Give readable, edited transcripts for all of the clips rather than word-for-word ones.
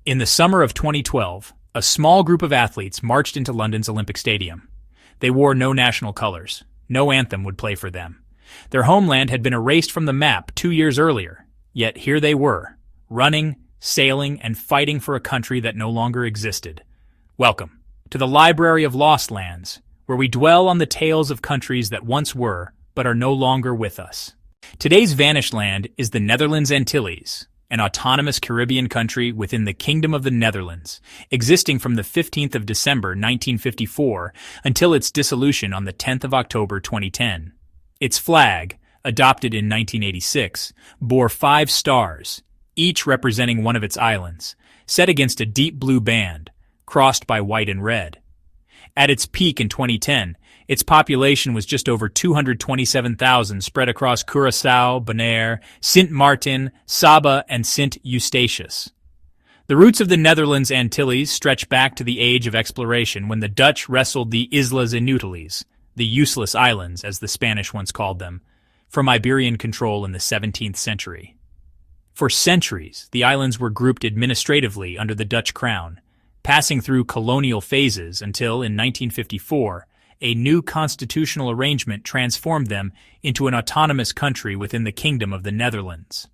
In the summer of 2012, a small group of athletes marched into London's Olympic Stadium. They wore no national colors. No anthem would play for them. Their homeland had been erased from the map 2 years earlier, yet here they were, running, sailing, and fighting for a country that no longer existed. Welcome to the Library of Lost Lands, where we dwell on the tales of countries that once were, but are no longer with us. Today's vanished land is the Netherlands Antilles, an autonomous Caribbean country within the Kingdom of the Netherlands, existing from the 15th of December 1954 until its dissolution on the 10th of October 2010. Its flag, adopted in 1986, bore 5 stars, each representing one of its islands, set against a deep blue band, crossed by white and red. At its peak in 2010, its population was just over 227,000 spread across Curaçao, Bonaire, Sint Maarten, Saba, and Sint Eustatius. The roots of the Netherlands Antilles stretch back to the age of exploration when the Dutch wrestled the Islas Inúteis, the useless islands as the Spanish once called them, from Iberian control in the 17th century. For centuries, the islands were grouped administratively under the Dutch crown, passing through colonial phases until, in 1954, a new constitutional arrangement transformed them into an autonomous country within the Kingdom of the Netherlands.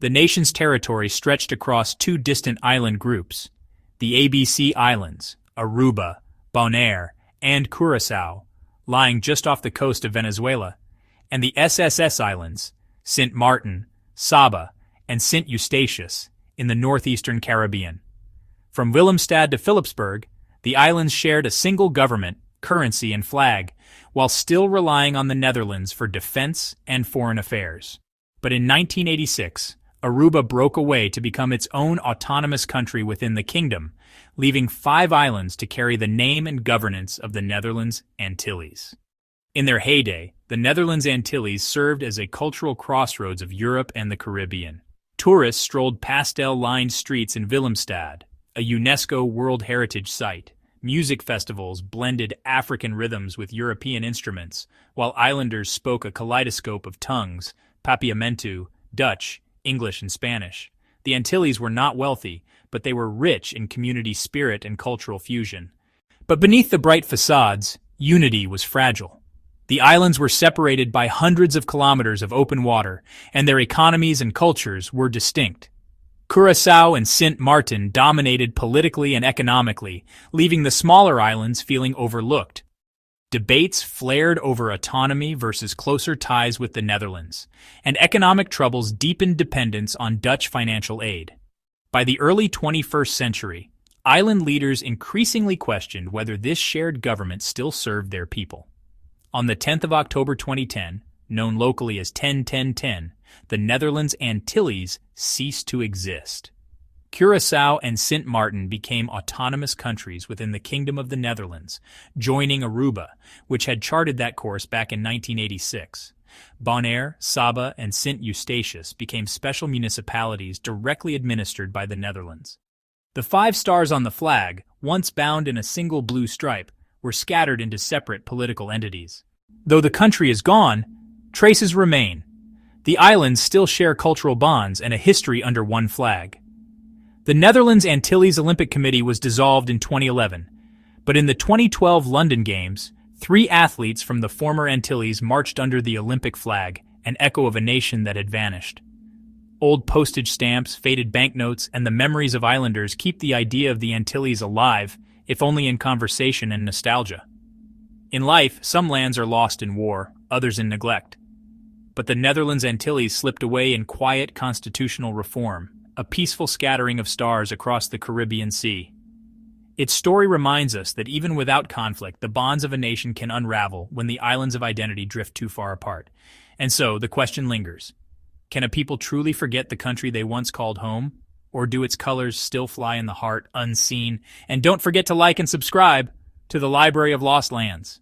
The nation's territory stretched across 2 distant island groups, the ABC Islands, Aruba, Bonaire, and Curaçao, lying just off the coast of Venezuela, and the SSS Islands, Sint Maarten, Saba, and Sint Eustatius, in the northeastern Caribbean. From Willemstad to Philipsburg, the islands shared a single government, currency, and flag, while still relying on the Netherlands for defense and foreign affairs. But in 1986, Aruba broke away to become its own autonomous country within the kingdom, leaving 5 islands to carry the name and governance of the Netherlands Antilles. In their heyday, the Netherlands Antilles served as a cultural crossroads of Europe and the Caribbean. Tourists strolled pastel-lined streets in Willemstad, a UNESCO World Heritage Site. Music festivals blended African rhythms with European instruments, while islanders spoke a kaleidoscope of tongues, Papiamentu, Dutch, English, and Spanish. The Antilles were not wealthy, but they were rich in community spirit and cultural fusion. But beneath the bright facades, unity was fragile. The islands were separated by hundreds of kilometers of open water, and their economies and cultures were distinct. Curaçao and Sint Maarten dominated politically and economically, leaving the smaller islands feeling overlooked. Debates flared over autonomy versus closer ties with the Netherlands, and economic troubles deepened dependence on Dutch financial aid. By the early 21st century, island leaders increasingly questioned whether this shared government still served their people. On the 10th of October 2010, known locally as 10-10-10, the Netherlands Antilles ceased to exist. Curaçao and Sint Maarten became autonomous countries within the Kingdom of the Netherlands, joining Aruba, which had charted that course back in 1986. Bonaire, Saba, and Sint Eustatius became special municipalities directly administered by the Netherlands. The 5 stars on the flag, once bound in a single blue stripe, were scattered into separate political entities. Though the country is gone, traces remain. The islands still share cultural bonds and a history under one flag. The Netherlands Antilles Olympic Committee was dissolved in 2011, but in the 2012 London Games, 3 athletes from the former Antilles marched under the Olympic flag, an echo of a nation that had vanished. Old postage stamps, faded banknotes, and the memories of islanders keep the idea of the Antilles alive, if only in conversation and nostalgia. In life, some lands are lost in war, others in neglect. But the Netherlands Antilles slipped away in quiet constitutional reform, a peaceful scattering of stars across the Caribbean Sea. Its story reminds us that even without conflict, the bonds of a nation can unravel when the islands of identity drift too far apart. And so, the question lingers. Can a people truly forget the country they once called home? Or do its colors still fly in the heart, unseen? And don't forget to like and subscribe to the Library of Lost Lands.